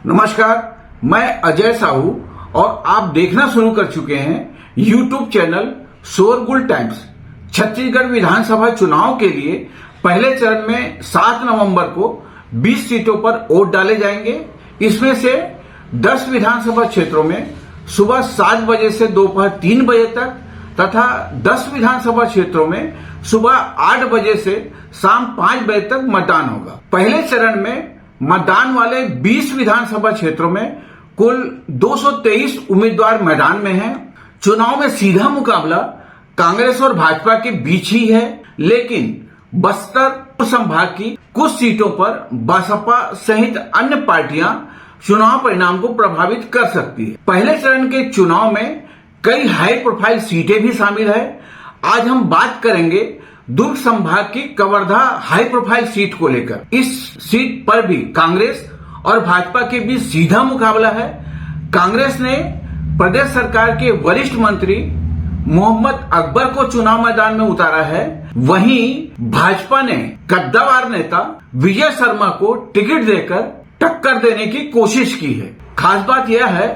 नमस्कार, मैं अजय साहू और आप देखना शुरू कर चुके हैं यूट्यूब चैनल शोरगुल टाइम्स। छत्तीसगढ़ विधानसभा चुनाव के लिए पहले चरण में 7 नवंबर को 20 सीटों पर वोट डाले जाएंगे। इसमें से 10 विधानसभा क्षेत्रों में सुबह 7 बजे से दोपहर 3 बजे तक तथा 10 विधानसभा क्षेत्रों में सुबह 8 बजे से शाम 5 बजे तक मतदान होगा। पहले चरण में मतदान वाले 20 विधानसभा क्षेत्रों में कुल 223 उम्मीदवार मैदान में हैं। चुनाव में सीधा मुकाबला कांग्रेस और भाजपा के बीच ही है, लेकिन बस्तर संभाग की कुछ सीटों पर बसपा सहित अन्य पार्टियां चुनाव परिणाम को प्रभावित कर सकती है। पहले चरण के चुनाव में कई हाई प्रोफाइल सीटें भी शामिल है। आज हम बात करेंगे दुर्ग संभाग की कवर्धा हाई प्रोफाइल सीट को लेकर। इस सीट पर भी कांग्रेस और भाजपा के बीच सीधा मुकाबला है। कांग्रेस ने प्रदेश सरकार के वरिष्ठ मंत्री मोहम्मद अकबर को चुनाव मैदान में उतारा है। वहीं भाजपा ने कद्दावर नेता विजय शर्मा को टिकट देकर टक्कर देने की कोशिश की है। खास बात यह है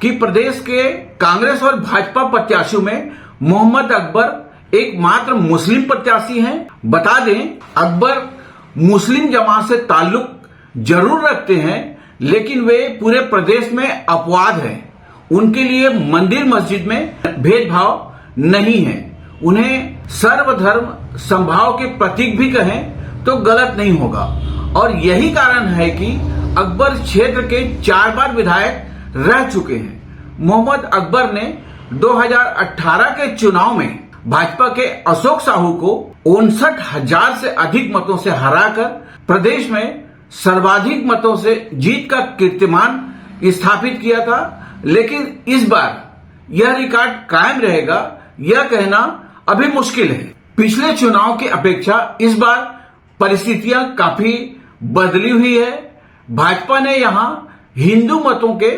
कि प्रदेश के कांग्रेस और भाजपा प्रत्याशियों में मोहम्मद अकबर एकमात्र मुस्लिम प्रत्याशी हैं। बता दें, अकबर मुस्लिम जमात से ताल्लुक जरूर रखते हैं, लेकिन वे पूरे प्रदेश में अपवाद हैं। उनके लिए मंदिर मस्जिद में भेदभाव नहीं है। उन्हें सर्वधर्म समभाव के प्रतीक भी कहें तो गलत नहीं होगा। और यही कारण है कि अकबर क्षेत्र के 4 बार विधायक रह चुके हैं। मोहम्मद अकबर ने 2018 के चुनाव में भाजपा के अशोक साहू को 59,000 से अधिक मतों से हराकर प्रदेश में सर्वाधिक मतों से जीत का कीर्तिमान स्थापित किया था। लेकिन इस बार यह रिकॉर्ड कायम रहेगा, यह कहना अभी मुश्किल है। पिछले चुनाव की अपेक्षा इस बार परिस्थितियां काफी बदली हुई है। भाजपा ने यहां हिंदू मतों के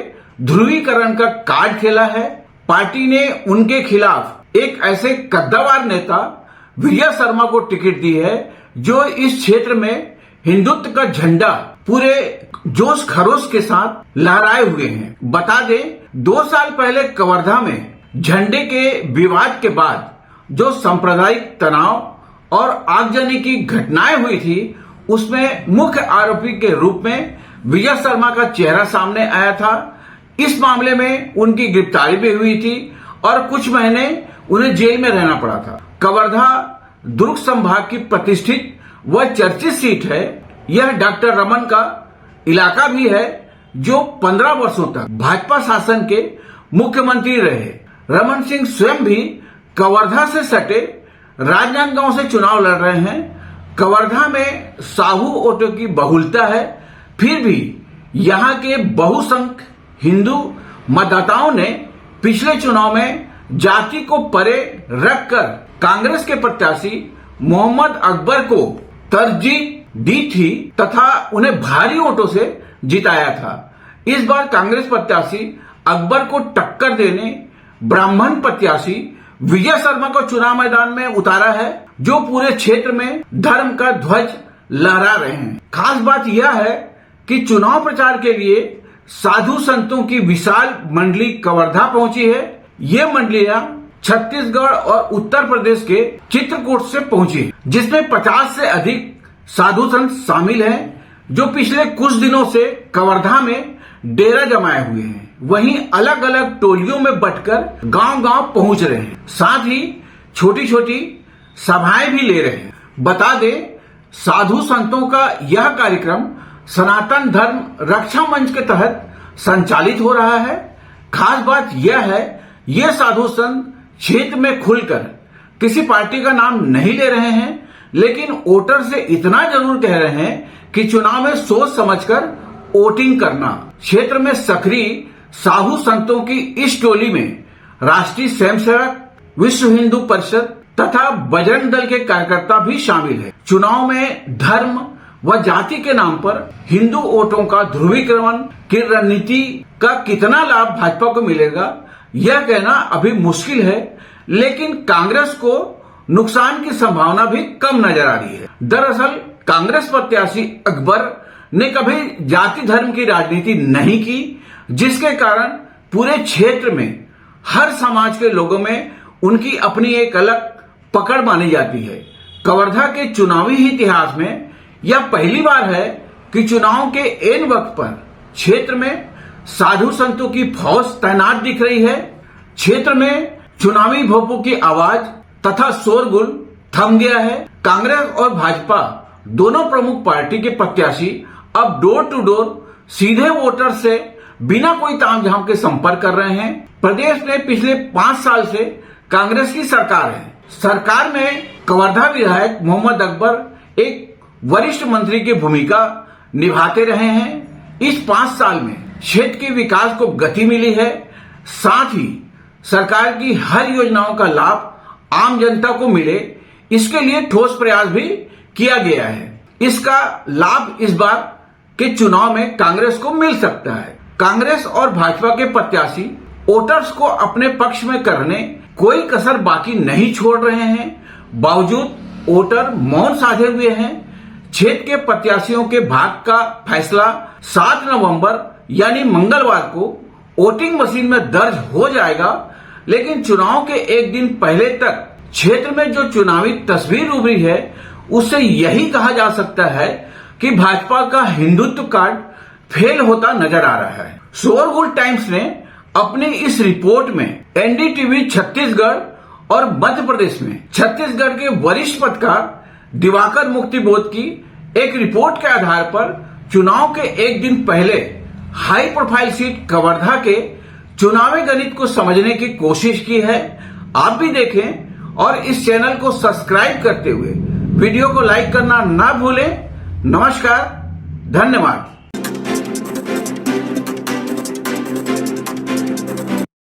ध्रुवीकरण का कार्ड खेला है। पार्टी ने उनके खिलाफ एक ऐसे कद्दावर नेता विजय शर्मा को टिकट दी है जो इस क्षेत्र में हिंदुत्व का झंडा पूरे जोश खरोश के साथ लहराए हुए हैं। बता दें, 2 साल पहले कवर्धा में झंडे के विवाद के बाद जो सांप्रदायिक तनाव और आगजनी की घटनाएं हुई थी, उसमें मुख्य आरोपी के रूप में विजय शर्मा का चेहरा सामने आया था। इस मामले में उनकी गिरफ्तारी भी हुई थी और कुछ महीने उन्हें जेल में रहना पड़ा था। कवर्धा दुर्ग संभाग की प्रतिष्ठित व चर्चित सीट है। यह डॉक्टर रमन का इलाका भी है, जो 15 वर्षों तक भाजपा शासन के मुख्यमंत्री रहे। रमन सिंह स्वयं भी कवर्धा से सटे राजनांदगांव से चुनाव लड़ रहे हैं। कवर्धा में साहू वोटों की बहुलता है, फिर भी यहाँ के बहुसंख्यक हिंदू मतदाताओं ने पिछले चुनाव में जाति को परे रखकर कांग्रेस के प्रत्याशी मोहम्मद अकबर को तरजीह दी थी तथा उन्हें भारी वोटों से जिताया था। इस बार कांग्रेस प्रत्याशी अकबर को टक्कर देने ब्राह्मण प्रत्याशी विजय शर्मा को चुनाव मैदान में उतारा है, जो पूरे क्षेत्र में धर्म का ध्वज लहरा रहे हैं। खास बात यह है कि चुनाव प्रचार के लिए साधु संतों की विशाल मंडली कवर्धा पहुंची है। ये मंडलियां छत्तीसगढ़ और उत्तर प्रदेश के चित्रकूट से पहुंची, जिसमें 50 से अधिक साधु संत शामिल हैं, जो पिछले कुछ दिनों से कवर्धा में डेरा जमाए हुए हैं। वहीं अलग अलग टोलियों में बंटकर गांव-गांव पहुंच रहे हैं। साथ ही छोटी छोटी सभाएं भी ले रहे हैं। बता दें, साधु संतों का यह कार्यक्रम सनातन धर्म रक्षा मंच के तहत संचालित हो रहा है। खास बात यह है, ये साधु संत क्षेत्र में खुलकर किसी पार्टी का नाम नहीं ले रहे हैं, लेकिन वोटर से इतना जरूर कह रहे हैं कि चुनाव में सोच समझकर वोटिंग करना। क्षेत्र में सक्रिय साधु संतों की इस टोली में राष्ट्रीय स्वयंसेवक, विश्व हिंदू परिषद तथा बजरंग दल के कार्यकर्ता भी शामिल है। चुनाव में धर्म व जाति के नाम पर हिंदू वोटों का ध्रुवीकरण की रणनीति का कितना लाभ भाजपा को मिलेगा, यह कहना अभी मुश्किल है, लेकिन कांग्रेस को नुकसान की संभावना भी कम नजर आ रही है। दरअसल कांग्रेस प्रत्याशी अकबर ने कभी जाति धर्म की राजनीति नहीं की, जिसके कारण पूरे क्षेत्र में हर समाज के लोगों में उनकी अपनी एक अलग पकड़ मानी जाती है। कवर्धा के चुनावी इतिहास में यह पहली बार है कि चुनाव के ऐन वक्त पर क्षेत्र में साधु संतों की फौज तैनात दिख रही है। क्षेत्र में चुनावी भोपों की आवाज तथा शोरगुल थम गया है। कांग्रेस और भाजपा दोनों प्रमुख पार्टी के प्रत्याशी अब डोर टू डोर सीधे वोटर से बिना कोई तामझाम के संपर्क कर रहे हैं। प्रदेश में पिछले 5 साल से कांग्रेस की सरकार है। सरकार में कवर्धा विधायक मोहम्मद अकबर एक वरिष्ठ मंत्री की भूमिका निभाते रहे हैं। इस 5 साल में क्षेत्र के विकास को गति मिली है, साथ ही सरकार की हर योजनाओं का लाभ आम जनता को मिले, इसके लिए ठोस प्रयास भी किया गया है। इसका लाभ इस बार के चुनाव में कांग्रेस को मिल सकता है। कांग्रेस और भाजपा के प्रत्याशी वोटर्स को अपने पक्ष में करने कोई कसर बाकी नहीं छोड़ रहे हैं। बावजूद वोटर मौन साधे हुए हैं। क्षेत्र के प्रत्याशियों के भाग्य का फैसला 7 नवंबर यानी मंगलवार को वोटिंग मशीन में दर्ज हो जाएगा, लेकिन चुनाव के एक दिन पहले तक क्षेत्र में जो चुनावी तस्वीर उभरी है उससे यही कहा जा सकता है कि भाजपा का हिंदुत्व कार्ड फेल होता नजर आ रहा है। शोरगुल टाइम्स ने अपनी इस रिपोर्ट में एनडीटीवी छत्तीसगढ़ और मध्य प्रदेश में छत्तीसगढ़ के वरिष्ठ पत्रकार दिवाकर मुक्तिबोध की एक रिपोर्ट के आधार पर चुनाव के एक दिन पहले हाई प्रोफाइल सीट कवर्धा के चुनावी गणित को समझने की कोशिश की है। आप भी देखें और इस चैनल को सब्सक्राइब करते हुए वीडियो को लाइक करना ना भूलें। नमस्कार, धन्यवाद।